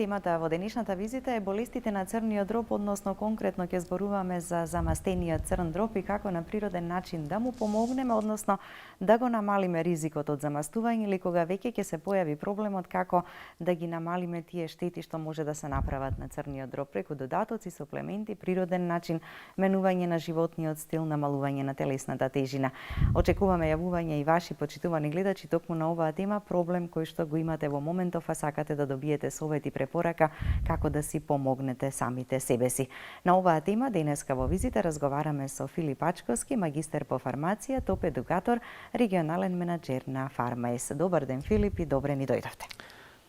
темата во денешната визита е болестите на црниот дроб, односно конкретно ќе зборуваме за замастениот црн дроб и како на природен начин да му помогнеме, односно да го намалиме ризикот од замастување или кога веќе ќе се појави проблемот, како да ги намалиме тие штети што може да се направат на црниот дроб преку додатоци, суплементи, природен начин, менување на животниот стил, намалување на телесната тежина. Очекуваме јавување и ваши почитувани гледачи токму на оваа тема, проблем кој што го имате во моментов, а сакате да добиете совет и препорака како да си помогнете самите себе си. На оваа тема денеска во визита разговараме со Филип Ачковски, магистер по фармација, топ едукатор, регионален менаџер на Фармаес. Добар ден, Филип, и добре ни дојдовте.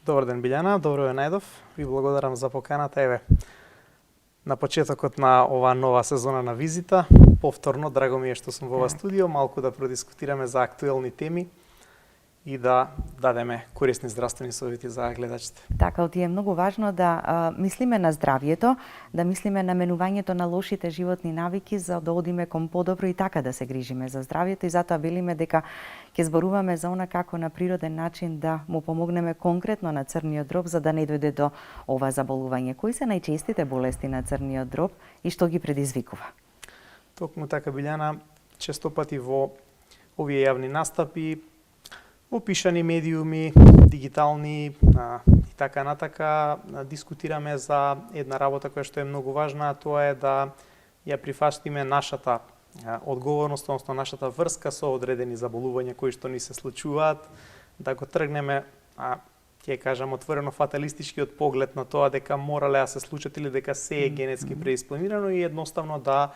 Добар ден, Билјана, добро ја најдов. Ви благодарам за поканата. Еве, на почетокот на оваа нова сезона на визита, повторно драго ми е што сум во ова студио, малку да продискутираме за актуелни теми и да дадеме корисни здравствени совети за гледачите. Така, ти е многу важно да мислиме на здравјето, да мислиме на менувањето на лошите животни навики за да одиме кон подобро и така да се грижиме за здравјето, и затоа велиме дека ќе зборуваме за она како на природен начин да му помогнеме конкретно на црниот дроб за да не дојде до ова заболување. Кои се најчестите болести на црниот дроб и што ги предизвикува? Токму така, Билјана, често пати во овие јавни настапи, во пишани медиуми, дигитални и така натака, дискутираме за една работа која што е многу важна, а тоа е да ја прифаштиме нашата одговорност, односно нашата врска со одредени заболувања кои што ни се случуваат, да го тргнеме, ќе кажам отворено, фаталистичкиот поглед на тоа дека морале да се случат или дека се е генетски преиспланирано и едноставно да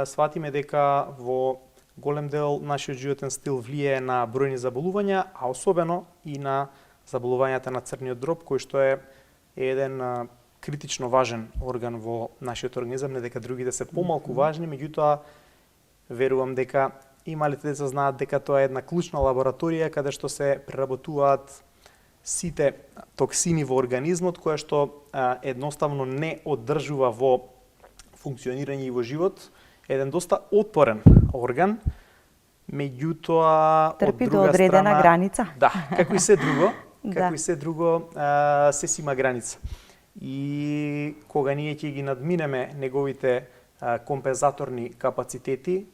сватиме дека во голем дел нашиот животен стил влијае на бројни заболувања, а особено и на заболувањата на црниот дроб, кој што е еден критично важен орган во нашиот организам, не дека другите се помалку важни, меѓутоа верувам дека и малите деца знаат дека тоа е една клучна лабораторија каде што се преработуваат сите токсини во организмот, која што едноставно не оддржува во функционирање и во живот еден доста отпорен орган, меѓутоа трпи до одредена граница. Да, како и се друго, се си има граница. И кога ние ќе ги надминеме неговите компензаторни капацитети,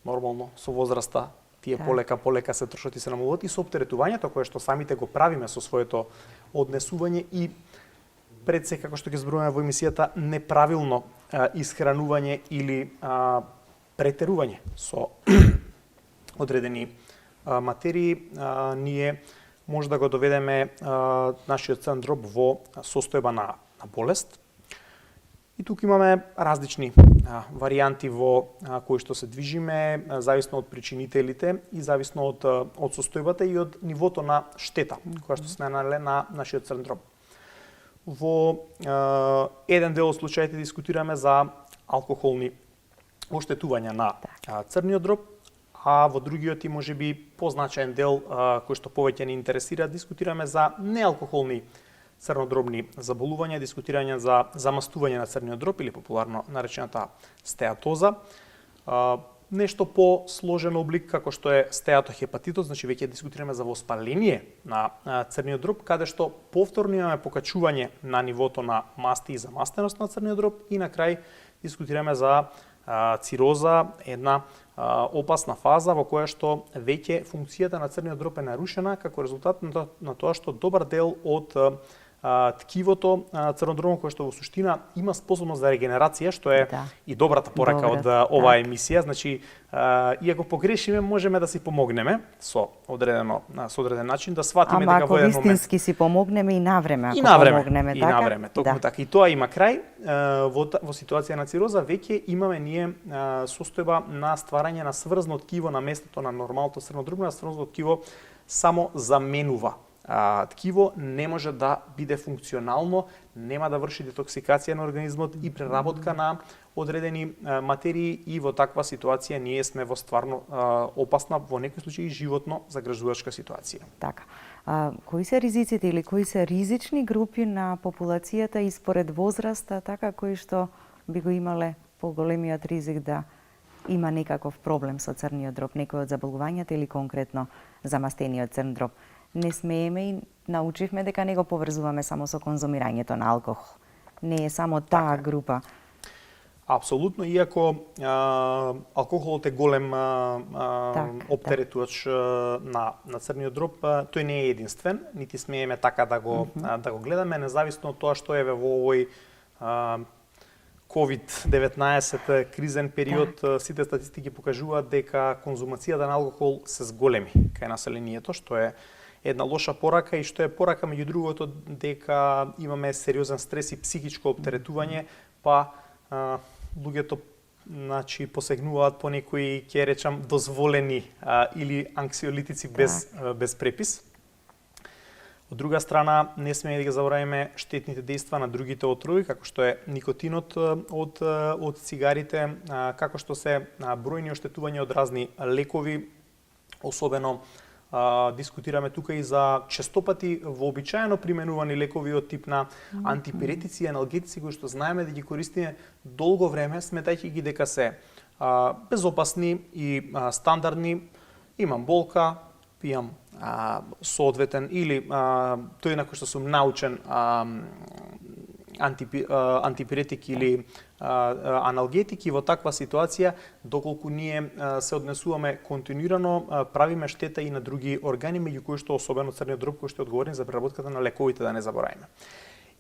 нормално со возраста тие полека се трошат и се намалуваат, и со оптеретувањето кое што самите го правиме со своето однесување и пред се, како што ќе зборуваме во емисијата, неправилно исхранување или претерување со одредени материи, ние може да го доведеме нашиот црн дроб во состојба на болест. И тука имаме различни варијанти во кои што се движиме, зависно од причинителите и зависно од состојбата и од нивото на штета која што се нанеле на нашиот црн дроб. Во еден дел од случаите дискутираме за алкохолни оштетувања на црниот дроб, а во другиот и можеби позначаен дел кој што повеќе ни интересира, дискутираме за неалкохолни црнодробни заболувања, дискутирање за замастување на црниот дроб или популарно наречената стеатоза. Нешто по-сложен облик како што е стеатохепатитот, значи веќе дискутираме за воспаление на црниот дроб, каде што повторно имаме покачување на нивото на масти и замастеност на црниот дроб, и на крај дискутираме за цироза, една опасна фаза во која што веќе функцијата на црниот дроб е нарушена како резултат на тоа што добар дел од ткивото црнодробно, кое што во суштина има способност за регенерација, што е и добрата порака од оваа емисија. Значи, иако погрешиме, можеме да си помогнеме со одреден начин, да сватиме дека во еден момент... Ама ако вистински си помогнеме и навреме, ако помогнеме, така? И навреме, токму така. И тоа има крај. Во ситуација на цироза веќе имаме ние состојба на стварање на сврзно ткиво на местото на нормалното црнодробно, сврзно ткиво само заменува ткиво, не може да биде функционално, нема да врши детоксикација на организмот и преработка на одредени материи, и во таква ситуација ние сме во стварно опасна, во некои случаи животно загрижувачка ситуација. Така. Кои се ризиците или кои се ризични групи на популацијата и според возраста, така, кои што би го имале поголемиот ризик да има некаков проблем со црниот дроб, некој од заболувањата или конкретно замастениот црн дроб? Не смееме и научивме дека не го поврзуваме само со конзумирањето на алкохол. Не е само таа група. Апсолутно, иако алкохолот е голем оптеретувач на црниот дроб, тој не е единствен, нити смееме така да го гледаме, независно од тоа што е во овој COVID-19 кризен период, сите статистики покажуваат дека конзумацијата на алкохол се зголеми кај населението, што е една лоша порака и што е порака меѓу другото дека имаме сериозен стрес и психичко оптеретување, па луѓето посегнуваат по некои, ќе речам, дозволени или анксиолитици без препис. Од друга страна, не смееме да ги забораваме штетните дејства на другите отрови, како што е никотинот од цигарите, како што се бројни оштетувања од разни лекови, особено дискутираме тука и за честопати вообичаено применувани лекови од тип на антипиретици и аналгетици, кои што знаеме да ги користиме долго време, сметајќи ги дека се безопасни и стандардни. Имам болка, пијам соодветен или тој на кој што сум научен антипиретик или аналгетик, и во таква ситуација, доколку ние се однесуваме континуирано, правиме штета и на други органи, меѓу кои што особено црниот дроб, кој што е одговорен за преработката на лековите, да не забораваме.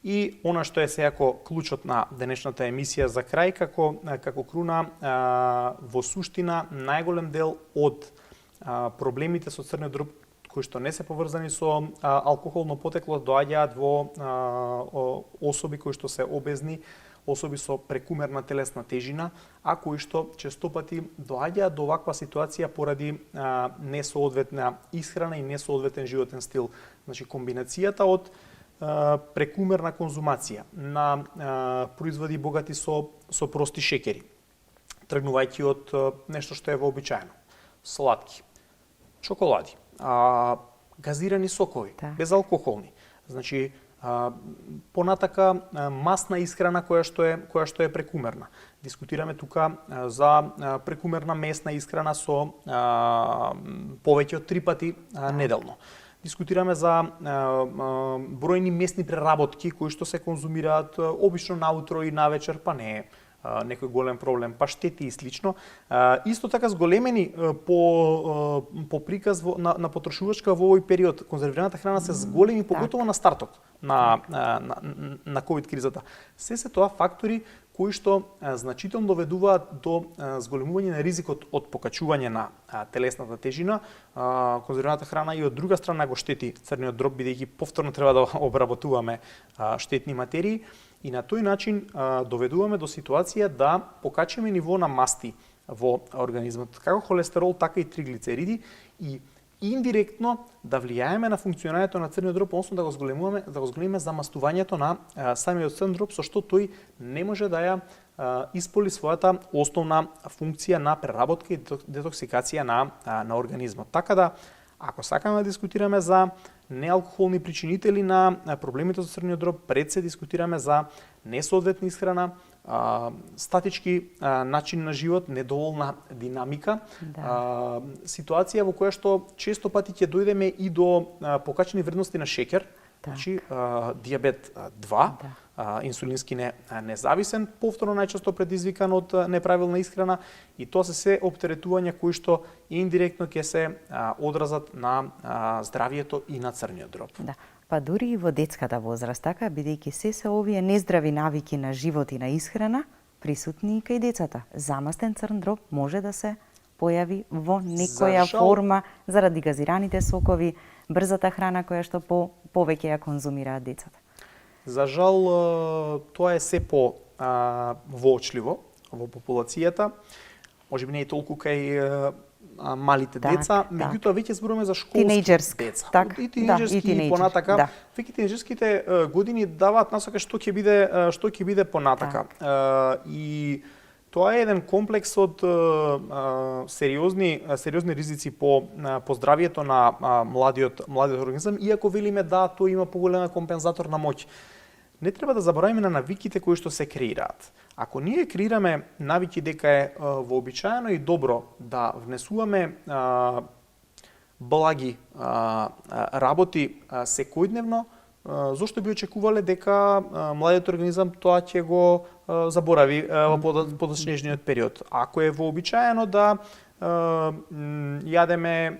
И она што е сејако клучот на денешната емисија за крај, како круна, во суштина најголем дел од проблемите со црниот дроб кои што не се поврзани со алкохолно потекло доаѓаат во особи кои што се обезни, особи со прекумерна телесна тежина, а кои што честопати доаѓаат до оваква ситуација поради несоодветна исхрана и несоодветен животен стил. Значи комбинацијата од прекумерна конзумација на производи богати со прости шеќери, тргнувајќи од нешто што е вообичаено, сладки, чоколади, газирани сокови, безалкохолни. Значи понатака масна исхрана која што е прекумерна. Дискутираме тука за прекумерна месна исхрана со повеќе од 3 пати неделно. Дискутираме за бројни месни преработки кои што се конзумираат обично наутро и навечер, па не е некој голем проблем, паштети и слично. Исто така зголемени по приказ на потрошувачка во овој период. Конзервираната храна се зголеми поготово на стартот на ковид кризата. Се тоа фактори кои што значително доведуваат до зголемување на ризикот од покачување на телесната тежина. Конзервираната храна и од друга страна го штети црниот дроб, бидејќи повторно треба да обработуваме штетни материи. И на тој начин доведуваме до ситуација да покачиме ниво на масти во организмот, како холестерол, така и триглицериди, и индиректно да влијаеме на функционирањето на црниот дроб, односно да го зголемиме замастувањето на самиот црн дроб, со што тој не може да ја исполни својата основна функција на преработка и детоксикација на организмот. Така да, ако сакаме да дискутираме за неалкохолни причинители на проблемите со црниот дроб, пред се дискутираме за несоодветна исхрана, статички начин на живот, недоволна динамика, ситуација во која што често пати ќе дојдеме и до покачени вредности на шеќер, значи дијабет 2, инсулински независен, повторно најчесто предизвикан од неправилна исхрана, и тоа се оптеретувања кои што индиректно ќе се одразат на здравието и на црниот дроб. Да. Па дури и во детската возраст, така, бидејќи се овие нездрави навики на живот и на исхрана присутни и кај децата. Замастен црн дроб може да се појави во некоја форма заради газираните сокови, брзата храна која што повеќе ја конзумираат децата. За жал, тоа е се воочливо во популацијата. Можеби не е толку кај малите деца, меѓутоа веќе зборуваме за школски деца. И тинејџерски и понатака. Веќе тинејџерските години даваат насока што ќе биде понатака. И тоа е еден комплекс од сериозни ризици по здравието на младиот организам, иако велиме да тоа има поголема компензаторна моќ. Не треба да забораваме на навиките кои што се креираат. Ако ние креираме навики дека е вообичаено и добро да внесуваме благи работи секојдневно, зошто би очекувале дека младиот организам тоа ќе го заборави во подоцнежниот период. Ако е вообичаено да јадеме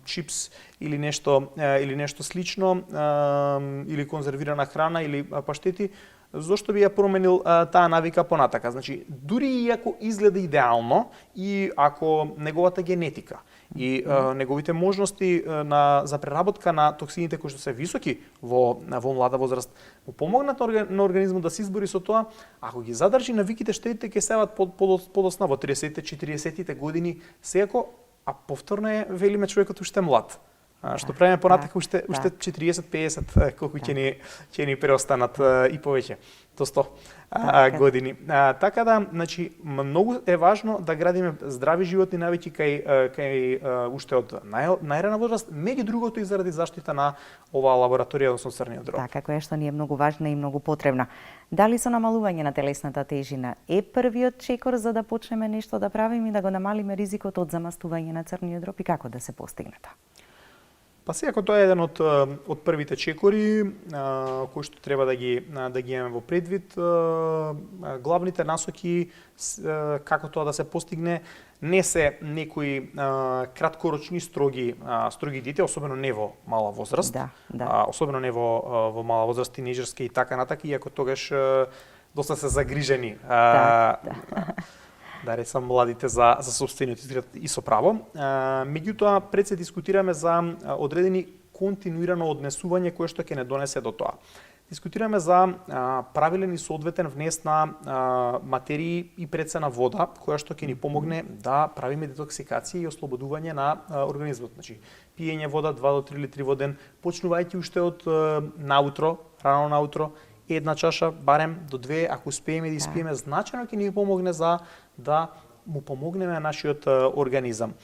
чипс или нешто слично, или конзервирана храна или паштети, зошто би ја променил таа навика понатака? Значи, дури и ако изгледа идеално и ако неговата генетика и неговите можности за преработка на токсините кои што се високи во млада возраст му помогнат на организмот да се избори со тоа, ако ги задржи навиките, штетите ќе сеат подосна во 30-те, 40-тите години секако, а повторно е, велиме, човекот уште млад. Што правиме понатака уште 40-50 колку ќе ни преостанат и повеќе до 100 години. Така да, значи, многу е важно да градиме здрави животни навики кај уште од најрана возраст, меѓу другото и заради заштита на оваа лабораторија, односно црниот дроб. Така, која што ни е многу важна и многу потребна. Дали со намалување на телесната тежина е првиот чекор за да почнеме нешто да правиме и да го намалиме ризикот од замастување на црниот дроб и како да се постигне тоа? Па секако тоа е еден од првите чекори кои што треба да ги имаме во предвид. Главните насоки како тоа да се постигне не се некои краткорочни строги диете, особено не во мала возраст. Особено не во мала возраст, тинејџерска и така натака, иако тогаш доста се загрижени. Да речам, младите за сопствениот изглед и со право. Меѓутоа, пред се дискутираме за одредени континуирано однесување кое што ќе не донесе до тоа. Дискутираме за правилен и соодветен внес на материи и прецена вода, која што ќе ни помогне да правиме детоксикација и ослободување на организмот. Значи, пиење вода 2 до 3 литри во ден, почнувајќи уште од наутро, рано наутро, една чаша, барем до 2, ако успееме да испиеме, значајно ќе ни помогне за да му помогнеме на нашиот организам.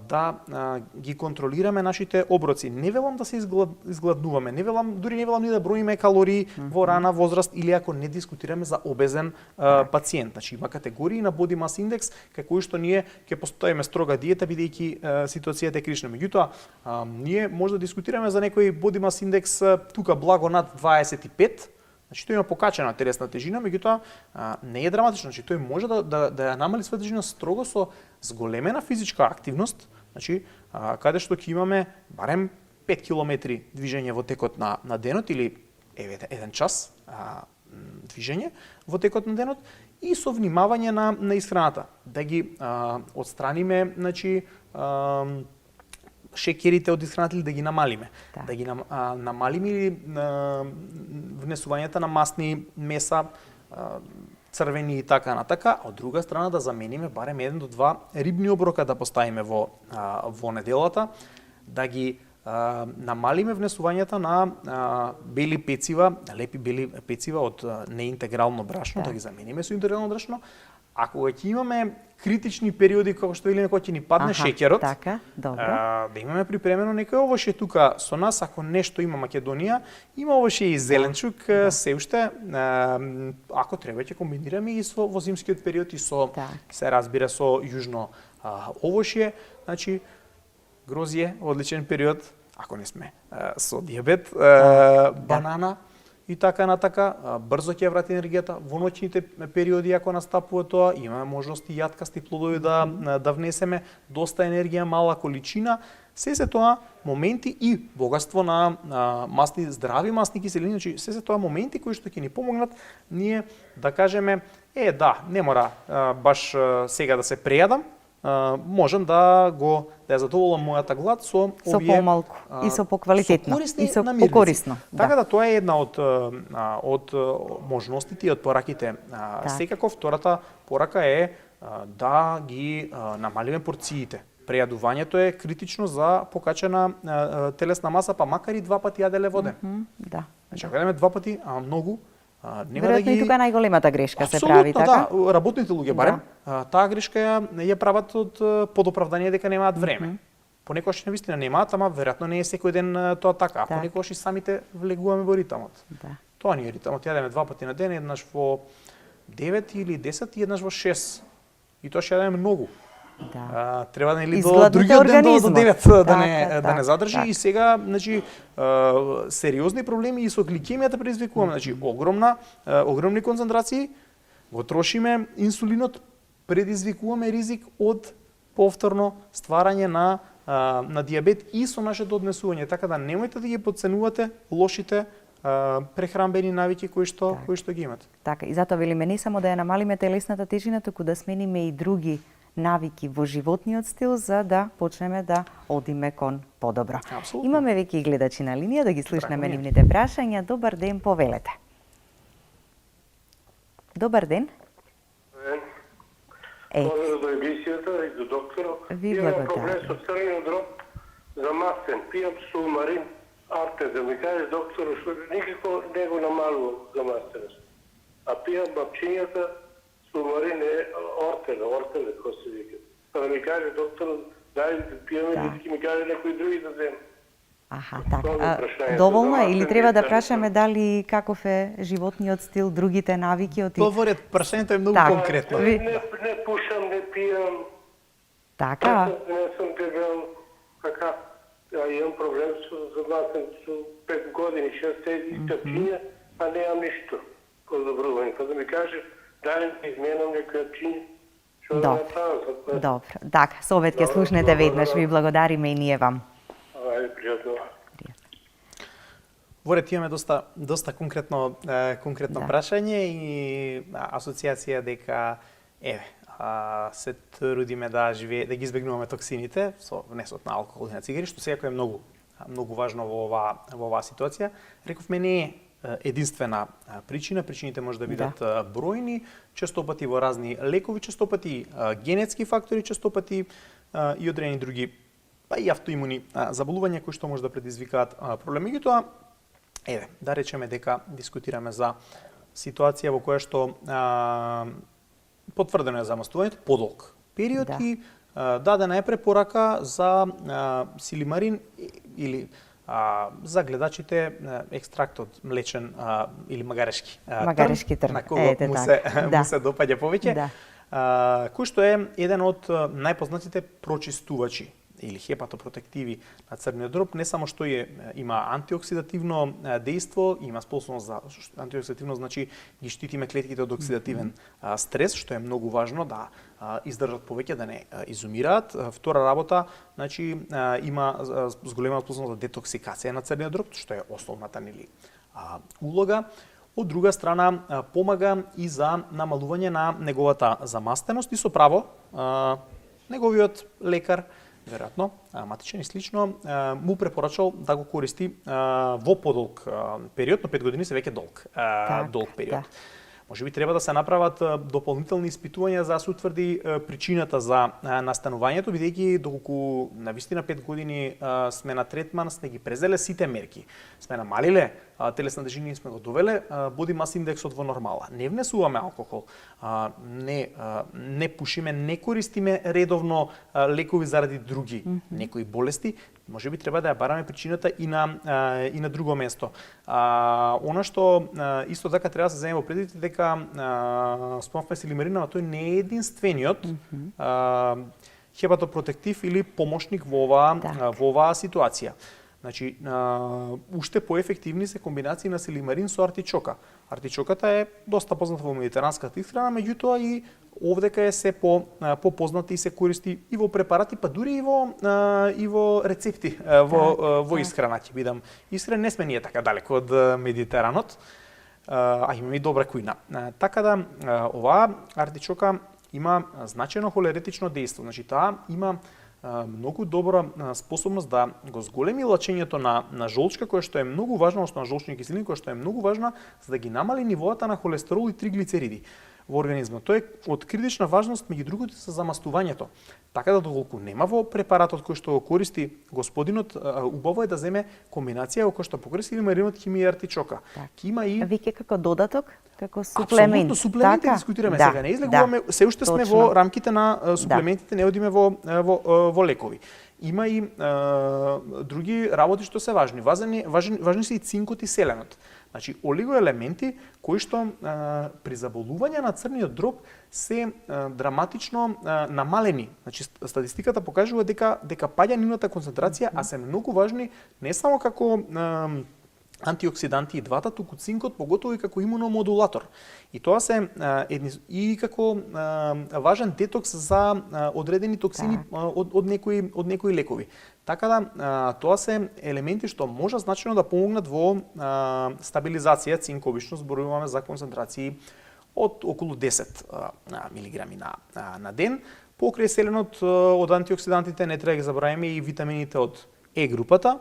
Да ги контролираме нашите оброци. Не велам да се изгладнуваме, дури не велам ни да броиме калории во рана возраст или ако не дискутираме за обезен пациент. Значи, има категории на body mass index кај кои што ние ќе постоиме строга диета бидејќи ситуацијата е критична. Меѓутоа, ние може да дискутираме за некој body mass index тука благо над 25. Значи, тој има покачена телесна тежина, меѓутоа не е драматично. Значи, тој може да ја намали својата тежина строго со зголемена физичка активност, значи, каде што ќе имаме барем 5 километри движење во текот на денот или еден час движење во текот на денот и со внимавање на исхраната. Да ги отстраниме, значи, шекерите од исхраната или да ги намалиме. Да ги намалиме или внесувањето на масни меса, црвени и така натака, а од друга страна да замениме барем 1 до 2 рибни оброка да поставиме во неделата, да ги намалиме внесувањето на бели пецива, лепи бели пецива од неинтегрално брашно, да ги замениме со интегрално брашно. Ако ќе имаме критични периоди како што велиме кога ќе ни падне шеќерот, да имаме припремено некој овошје тука со нас, ако нешто има Македонија, има овошје и зеленчук, се уште, ако треба ќе комбинираме и во зимскиот период и се разбира со јужно овошје, значи грозје, одличен период, ако не сме со дијабет, банана, и така натака, брзо ќе врати енергијата. Во ноќните периоди, ако настапува тоа, имаме можности јаткасти плодови да внесеме, доста енергија, мала количина. Се тоа моменти и богатство на масни, здрави масни киселини, значи се тоа моменти кои што ќе ни помогнат ние да кажеме, не мора баш сега да се прејадам, можам да ја задоволам мојата глад со помалку и со поквалитетно и со покорисно. Така да тоа е една од можностите и од пораките. Секако втората порака е да ги намалиме порциите. Прејадувањето е критично за покачена телесна маса, па макар и 2 пати јаделе во ден. Значи, ако јадеме 2 пати, многу, веројатно и тука најголемата грешка се прави, така? Да, работните луѓе барем, таа грешка ја прават од подоправдание дека немаат време. Понекогаш навистина немаат, ама веројатно не е секој ден тоа така, а понекогаш и самите влегуваме во ритамот. Тоа ни е ритамот, јадеме 2 пати на ден, еднаш во 9 или 10 и еднаш во 6. И тоа ќе јадеме многу. Треба да нели до Изгладните другиот ден до организмот. 9 да не Така, задржи така. и сега сериозни проблеми и со гликемијата предизвикуваме, огромни концентрации, го трошиме инсулинот, предизвикуваме ризик од повторно стварање на дијабет и со нашето однесување, така да немојте да ги подценувате лошите прехранбени навики кои што ги имате. Така, и затоа велиме не само да ја намалиме телесната тежина, туку да смениме и други навики во животниот стил за да почнеме да одиме кон подобро. Апсолутно. Имаме веќе и гледачи на линија, да ги слушнеме Драго ми е. нивните прашања. Добар ден, повелете. Добар ден. Поздрав до емисијата и до докторот. Ви Имам благодарам. проблем со црниот дроб замастен. Пијам сулмарин арте, да ми каже докторот што никако не го намалувам замастеност. А пијам бабчињата сулмарин ортеле, кој се вика. Да ми каже докторот, дај да пијаме, да ќе ми каже некој други да земе. Аха, Тоа така. ми прашањето. Доволно е Замастен или треба да витамин. прашаме дали каков е животниот стил, другите навики од Говорят, прашањето е многу Така. конкретно. Ви- Не пушам, не пијам. така? Не сум дебел, така. Имам проблем со замастен со 5 години, 6 тапчиња, а немам ништо. Подобрување. Па да ми каже, дали да изменам некоја тапчиња, што да Добро. направам за тоа. Добро. Така, совет ќе Добро, слушнете добро, веднаш. добро. Ви благодариме и ние вам. Ајде, пријатно. Ворет имаме доста конкретно Да. прашање и асоциација дека се трудиме да ги избегнуваме токсините со внесот на алкохол и на цигари, што секако е многу важно во оваа ситуација. Рековме не е единствена причина, причините може да бидат бројни, честопати во разни лекови, честопати генетски фактори, честопати и одредени други па и автоимуни заболувања кои што може да предизвикаат проблеми. Меѓутоа, да речеме дека дискутираме за ситуација во која што потврдено е замастувањето подолг период Да. и дадена е препорака за силимарин или за гледачите екстракт од млечен или магарешки Магарешки трн. на кого Ете му така. се допаѓа повеќе, Да. кој што е еден од најпознатите прочистувачи или хепатопротективи на црниот дроб, не само што има антиоксидативно дејство, има способност за антиоксидативно, значи ги штитиме клетките од оксидативен стрес, што е многу важно да издржат повеќе, да не изумираат. Втора работа, значи има зголемена способност за детоксикација на црниот дроб, што е основната нели улога. Од друга страна, помага и за намалување на неговата замастеност и со право неговиот лекар, веројатно, матичен и слично, му препорачал да го користи во подолг период, но 5 години се веќе долг период. Да. Може би треба да се направат дополнителни испитувања за да се утврди причината за настанувањето, бидејќи доколку навистина 5 години сме на третман, сме ги презеле сите мерки. Сме намалиле телесна тежина и сме го довеле боди мас индексот во нормала. Не внесуваме алкохол, не пушиме, не користиме редовно лекови заради други некои болести. Може би треба да ја бараме причината и на друго место. Она што исто така треба да се земе во предвид е дека спомнавме силимарин, тој не е единствениот хепатопротектив или помошник во оваа ситуација. Значи, уште поефективни се комбинации на силимарин со артичока. Артичоката е доста позната во медитеранската исхрана, меѓутоа и овдека е се попозната и се користи и во препарати, па дури и во рецепти во исхрана. Ќе бидам искрен, не сме ние така далеко од Медитеранот, а имаме и добра кујна. Така да, оваа артичока има значајно холеретично дејство. Значи, таа има многу добра способност да го зголеми лачењето на жолчка, која што е многу важна, односно на жолчни киселини, која што е многу важна за да ги намали нивоата на холестерол и триглицериди во организмот. Тоа е од критична важност меѓу другото за замастувањето. Така да доколку нема во препаратот кој што го користи господинот, убаво е да земе комбинација во која што покористи силимаринот, химија и артичока. Има и Веќе како додаток, како суплемент. Апсолутно, суплементи дискутираме сега. Не излегуваме, се уште сме во рамките на суплементите, не одиме во лекови. Има и други работи што се важни. Важни се и цинкот и селенот. Значи, олигоелементи кои што при заболување на црниот дроб се драматично намалени. Значи, статистиката покажува дека паѓа нивната концентрација, а се многу важни не само како антиоксиданти и двата, туку цинкот, поготово и како имуномодулатор. И тоа се и како важен детокс за одредени токсини од некои лекови. Така да, тоа се елементи што може значајно да помогнат во стабилизација. Цинк обично зборуваме за концентрации од околу 10 милиграми на ден. Покрај селенот од антиоксидантите не треба да ги забравиме и витамините од Е групата,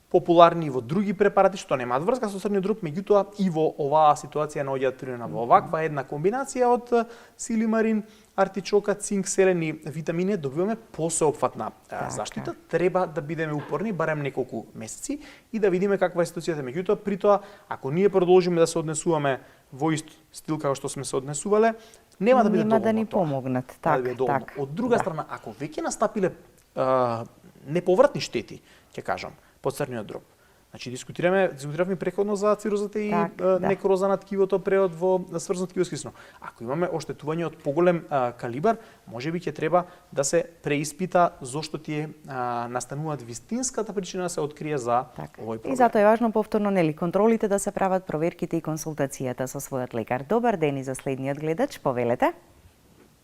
популарни во други препарати што немаат врска со црниот дроб, меѓутоа и во оваа ситуација наоѓаат принудена во оваква една комбинација од силимарин, артичока, цинк, селен и витамини, добиваме посеопфатна заштита. Треба да бидеме упорни барем неколку месеци и да видиме каква е ситуацијата. Меѓутоа, при тоа, ако ние продолжиме да се однесуваме во ист стил како што сме се однесувале, нема да биде доволно. Нема да ни помогнат. Так. Од друга страна, ако веќе настапиле неповратни штети, ќе кажам, по црниот дроб. Значи дискутиравме претходно за цирозата и некроза на ткивото преод во сврзано ткиво скисно. Ако имаме оштетување од поголем калибар, можеби ќе треба да се преиспита зошто тие настануваат вистинската причина да се открие за овој проблем. И затоа е важно повторно контролите да се прават, проверките и консултацијата со својот лекар. Добар ден и за следниот гледач, повелете.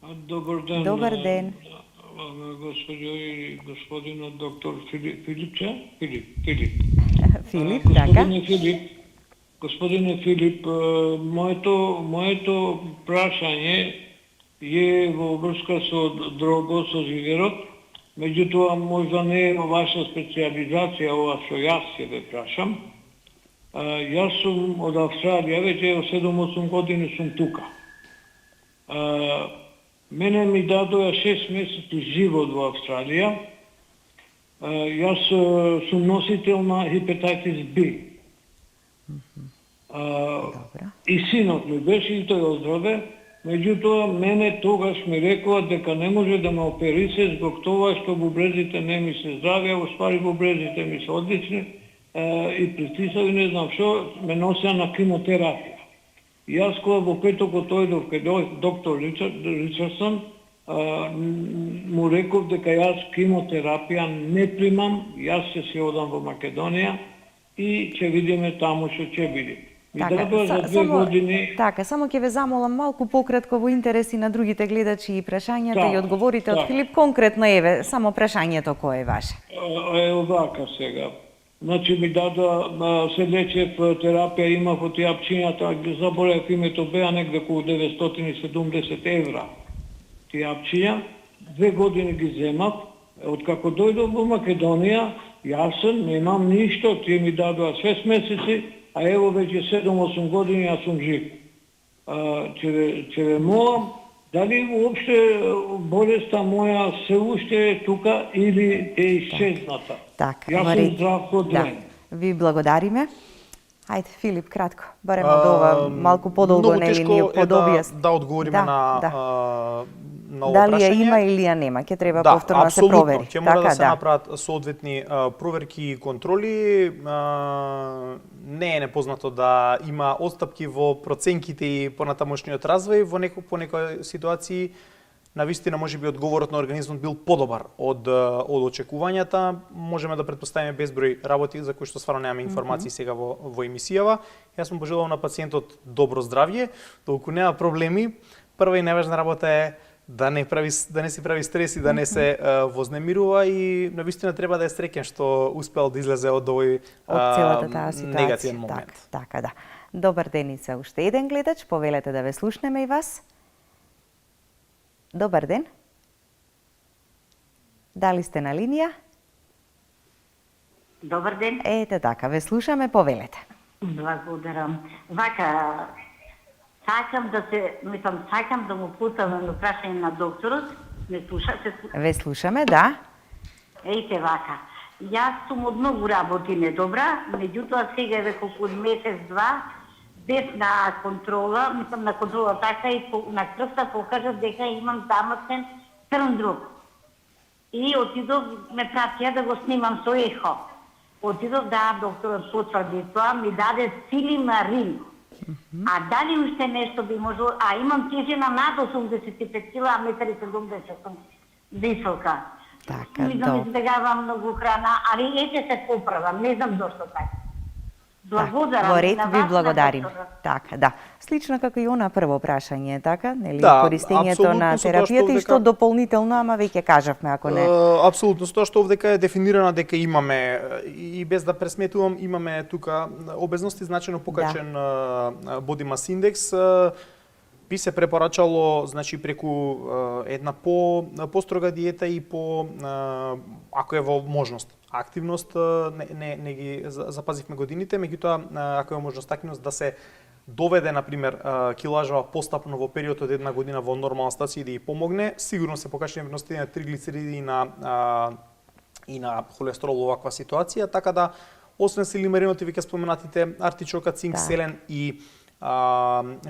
Добар ден. Добар ден. Господио и господинот доктор Филип. Филип, така. Господине Филип, моето прашање е во врска со дробот, со зиверот, меѓутоа можда не е во ваша специализација ова што јас ќе ве прашам. Јас сум од Австралија, веќе 7-8 години сум тука. Мене ми дадоа 6 месеци живот во Австралија. Јас сум носител на хепатитис Б. И синот ми беше и тој оздраве, меѓутоа мене тогаш ми рекоа дека не може да ме оперисе због тоа што бубрезите не ми се здравија, уствари бубрезите ми се одлични и притисови не знам што, ме носеа на кимотерапија. Јас кога во петокот дојдов кај доктор Ричардсон, му реков дека јас кимотерапија не примам, јас ќе се одам во Македонија и ќе видиме таму што ќе биде. Така, само ќе ве замолам малку пократко во интереси на другите гледачи и прашањата и одговорите од Филип. Конкретно еве, само прашањето кое е ваше? Овака сега. Значи ми дада, се лечев терапија, имав од тие апчињата, заборев името, беа негде околу 970 евра. Тие апчиња, 2 години ги земав, откако дојдов во Македонија, јас немам ништо, тие ми дадоа 6 месеци, а ево веќе 7-8 години јас сум жив. Ќе ве молам, дали уопште болеста моја се уште е тука или е исчезната? Јас сум здрав код ден. Ви благодариме. Ајде, Филип, кратко, барем од ова малку подолго, нели ни подобија. Да одговориме на ова дали прашање. Дали ја има или ја нема, ќе треба повторно да се провери. Ќе мора да се направат соодветни проверки и контроли. Не е непознато да има отстапки во проценките и понатамошниот развој во по некои ситуации. Навистина можеби одговорот на организмот бил подобар од очекувањата. Можеме да претпоставиме безброј работи за кои што стварно немаме информации сега во емисијава. Јас му пожелувам на пациентот добро здравје, толку нема проблеми. Прва и најважна работа е да не си прави стрес и да не се вознемирува и навистина треба да е среќен што успел да излезе од овој негативен момент. Така, да. Добар ден и за уште еден гледач, повелете да ве слушнеме и вас. Добар ден. Дали сте на линија? Добар ден. Ете така, ве слушаме, повелете. Благодарам. Вака, сакам да му поставам на прашање на докторот. Не слушате? Ве слушаме, да. Ејте вака. Јас сум од многу работи недобра, меѓутоа сега веќе околу месец-два без на контрола, на контрола така и на крвта покажа дека имам замрсен црн дроб. И отидов ме пратија да го снимам со ехо. Отидов да докторот потврди тоа, ми даде силимарин. А дали уште нешто би можело... А имам тежина над 85 кила, а 1,70 сум висока. Така, Ми да избегавам многу храна, али ете се поправам, не знам зошто така. Благодарам Во ред на ви вас, благодарим. на доктора. Така, да. Слично како и она прво прашање, така? Нели, Да, користењето на апсолутно со тоа терапијата што и што овдека- дополнително, ама веќе кажавме, ако не. Апсолутно, со тоа што овдека е дефинирано дека имаме и без да пресметувам, имаме тука обезности значено покачен body mass index, би се препорачало значи преку една построга диета и ако е во можност активност, не ги запазивме годините, меѓутоа ако е можност активност да се доведе на пример килажава постапно во период од една година во нормална стација и да ја помогне, сигурно се покачени вредности на триглицериди и на холестерол во ваква ситуација, така да освен силимаринот и веќе споменатите артичока, цинк, селен и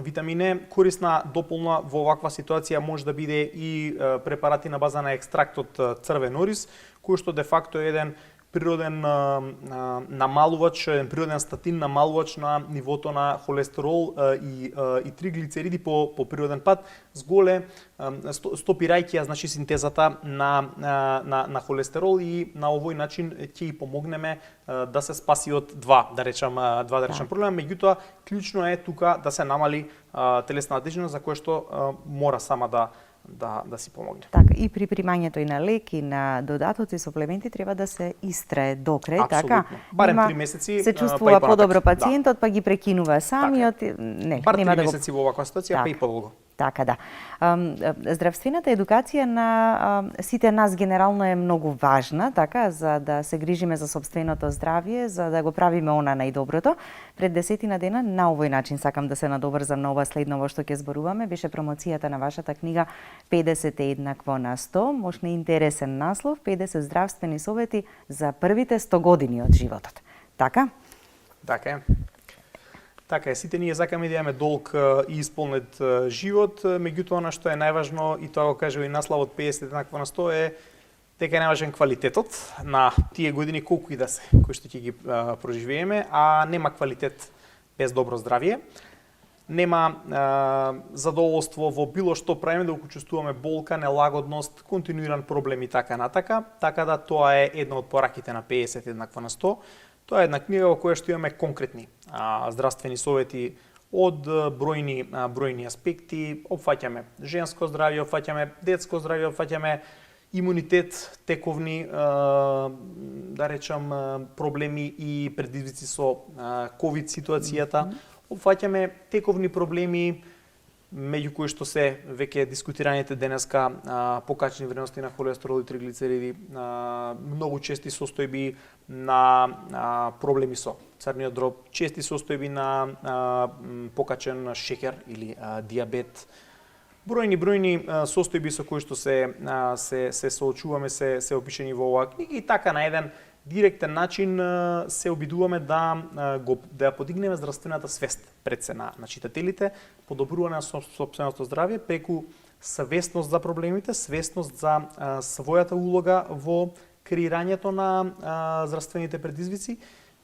витамине, корисна дополна во ваква ситуација може да биде и препарати на база на екстракт од црвен ориз, кој што де факто е еден природен намалувач, еден природен статин намалувач на нивото на холестерол и триглицериди по природен пат, стопирајќи ја значи синтезата на холестерол и на овој начин ќе и помогнеме да се спаси од два да речам проблема, меѓутоа клучно е тука да се намали телесна теженост за која што мора сама да си помогне. Така, и при примањето и на лек и на додатоци, суплементи треба да се истрае до крај, така? Барем 3 месеци, се чувствува подобро пациентот, па ги прекинува самиот, не, бар нема 3 да го... месеци во ваква ситуација, па и подолго. Така да. Здравствената едукација на сите нас генерално е многу важна, така, за да се грижиме за собственото здравје, за да го правиме она најдоброто. Пред 10 дена на овој начин сакам да се надобрзам на ова следново што ќе зборуваме, беше промоцијата на вашата книга 50 е еднакво на 100, мошна интересен наслов, 50 здравствени совети за првите 100 години од животот. Така? Така е. Така е, сите ние сакаме да имаме долг и исполнет живот, меѓутоа она што е најважно, и тоа го кажува и насловот 50 еднакво на 100 е дека е најважен квалитетот на тие години колку и да се, кои што ќе ги проживееме, а нема квалитет без добро здравје. Нема задоволство во било што правиме, да почувствуваме болка, нелагодност, континуиран проблем и така натака, така да тоа е една од пораките на 50 еднакво на 100. Тоа е една книга во која што имаме конкретни здравствени совети од бројни аспекти. Опфаќаме женско здравје, опфаќаме детско здравје, опфаќаме имунитет, тековни, да речам, проблеми и предизвици со ковид ситуацијата. Опфаќаме тековни проблеми, меѓу кои што се веќе дискутираните денеска покачени вредности на холестерол и триглицериди, многу чести состојби на проблеми со црниот дроб, чести состојби на покачен шеќер или диабет, бројни состојби со кои што се соочуваме, се опишени во оваа книга и така на еден директен начин се обидуваме да ја подигнеме здравствената свест пред се на читателите, подобрување на сопственото здравје преку свесност за проблемите, свесност за својата улога во креирањето на здравствените предизвици,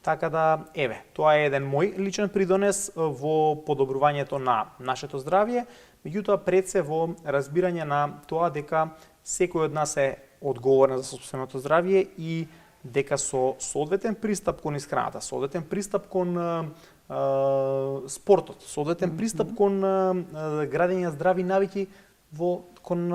така да еве, тоа е еден мој личен придонес во подобрувањето на нашето здравје, меѓутоа пред се во разбирање на тоа дека секој од нас е одговорен за сопственото здравје и дека со соодветен пристап кон исхраната, соодветен пристап кон спортот, соодветен пристап кон градење здрави навики кон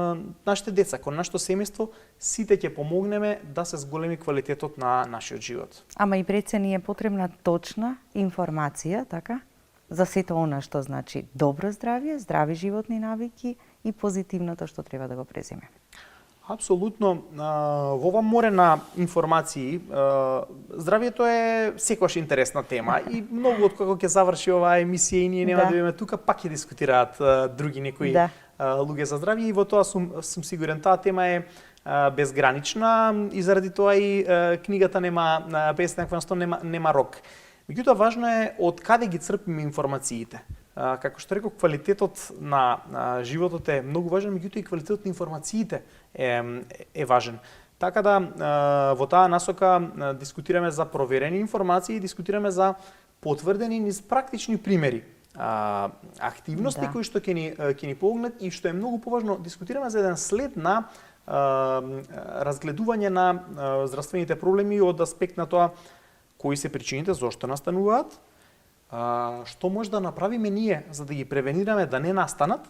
нашите деца, кон нашето семејство, сите ќе помогнеме да се зголеми квалитетот на нашиот живот. Ама и пред се ни е потребна точна информација, така? За сето она што значи добро здравје, здрави животни навики и позитивното што треба да го преземе. Апсолутно, во ова море на информации, здравјето е секогаш интересна тема и многу од кога ќе заврши оваа емисија и ние нема да бидеме тука, пак ќе дискутираат други некои луѓе за здравје и во тоа сум сигурен. Таа тема е безгранична и заради тоа и книгата нема 50 на 100 нема рок. Меѓутоа важно е од каде ги црпиме информациите. Како што реков, квалитетот на животот е многу важен, меѓутоа и квалитетот на информациите е важен. Така да во таа насока дискутираме за проверени информации, дискутираме за потврдени низ практични примери. Активности кои што ќе ни помогнат и што е многу поважно, дискутираме за еден след на разгледување на здравствените проблеми од аспект на тоа кои се причините, зошто настануваат, што може да направиме ние за да ги превенираме да не настанат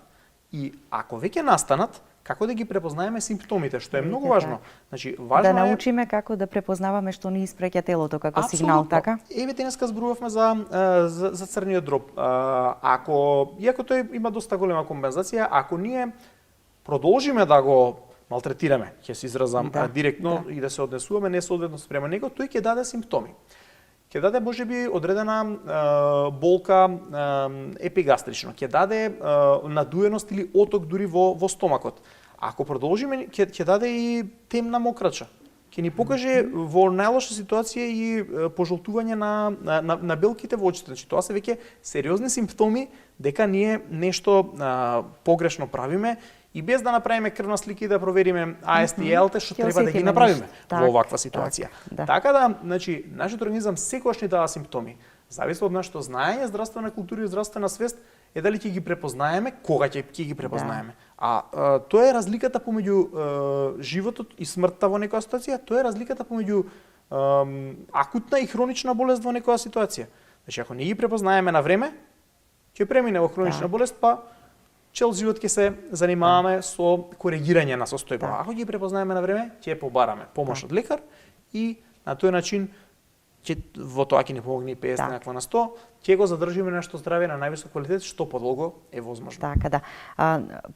и ако веќе настанат, како да ги препознаеме симптомите, што е многу важно. Значи, важно да научиме како да препознаваме што ни испраќа телото како сигнал, така? Еве денеска зборувавме за црниот дроб. Иако тој има доста голема компензација, ако ние продолжиме да го малтретираме, ќе се изразам директно и да се однесуваме несоодветно спрема него, тој ќе даде симптоми. Ќе даде можеби одредена болка епигастрично, ќе даде надуеност или оток дури во стомакот. Ако продолжиме, ќе даде и темна мокрача. Ќе ни покаже во најлоша ситуација и пожолтување на белките во очите. Значи, тоа се веќе сериозни симптоми дека ние нешто погрешно правиме и без да направиме крвна слика и да провериме АСТ и ЕЛТ, што треба да ги направиме во оваква ситуација. Така да, значи, нашиот организам секогаш ни дава симптоми. Зависи од нашето знаење, здравствена култура и здравствена свест е дали ќе ги препознаеме, кога ќе ги препознаеме. Тоа е разликата помеѓу животот и смртта во некоја ситуација, тоа е разликата помеѓу акутна и хронична болест во некоја ситуација. Значи, ако не ги препознаеме на време, ќе премине во хронична болест, па цел живот ќе се занимаваме со коригирање на состојба. Ако ги препознаеме на време, ќе побараме помош од лекар и на тој начин во тоа ќе ни помогне и 50 некаква на 100, ќе го задржиме нашето здравје на највисок квалитет, што подолго е возможно. Така да.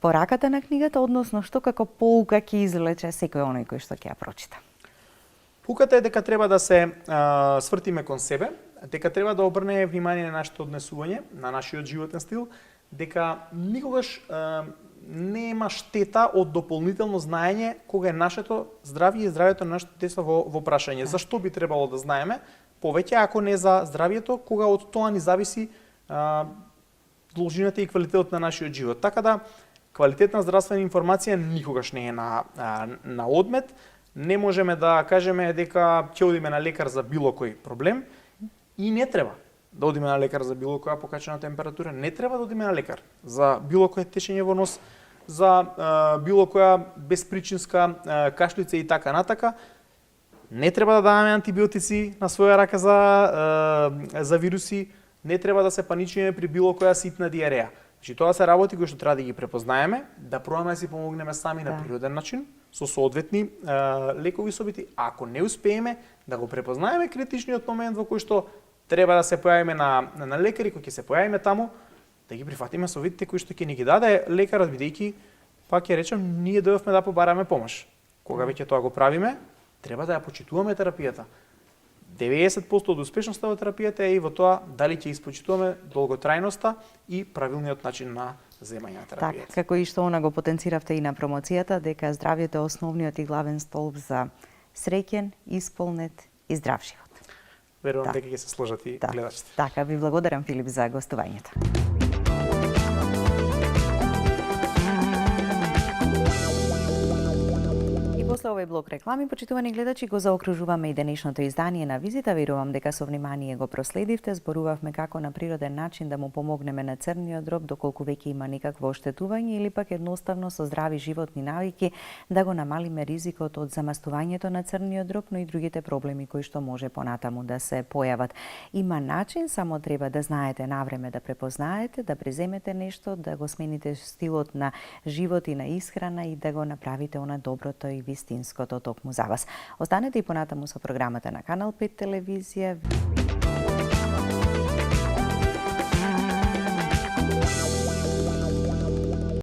Пораката на книгата, односно што како поука ќе извлече секој оној кој што ќе ја прочита? Поуката е дека треба да се свртиме кон себе, дека треба да обрне внимание на нашето однесување, на нашиот животен стил, дека никогаш нема штета од дополнително знаење кога е нашето здравје и здравјето на нашите деца во прашање. Зашто би требало да знаеме повеќе ако не за здравјето, кога од тоа ни зависи должината и квалитетот на нашиот живот. Така да квалитетна здравствена информација никогаш не е на одмет. Не можеме да кажеме дека ќе одиме на лекар за било кој проблем и не треба да одиме на лекар за било која покачена температура, не треба да одиме на лекар за било кое течење во нос, за било која безпричинска кашлица и така натака. Не треба да даваме антибиотици на своја рака за вируси, не треба да се паничиме при било која ситна диареја. Значи, тоа се работи кои што треба да ги препознаеме, да пробаме да си помогнеме сами на природен начин, со соодветни лекови собити. Ако не успееме да го препознаеме критичниот момент во кој што треба да се појавиме на лекари, кои ќе се појавиме таму, да ги прифатиме советите кои што ќе ни ги даде лекарот, бидејќи, пак ќе речем, ние дојдовме да побараме помош. Кога веќе тоа го правиме, треба да ја почитуваме терапијата. 90% од успешноста во терапијата е и во тоа дали ќе испочитуваме долготрајноста и правилниот начин на земање на терапијата. Така, како и што она го потенциравте и на промоцијата, дека здравјето е основниот и главен столб за среќен, исполнет и здрав живот. Верувам дека ќе се сложат и гледачите. Така, ви благодарам, Филип, за гостувањето. После овој блок реклами, почитувани гледачи, го заокружуваме и денешното издание на Визита. Верувам дека со внимание го проследивте. Зборувавме како на природен начин да му помогнеме на црниот дроб доколку веќе има некакво оштетување или пак едноставно со здрави животни навики да го намалиме ризикот од замастувањето на црниот дроб, но и другите проблеми кои што може понатаму да се појават. Има начин, само треба да знаете навреме да препознаете, да преземете нешто, да го смените стилот на живот и на исхрана и да го направите она доброто и вистинското токму за вас. Останете и понатаму со програмата на Канал 5 телевизија.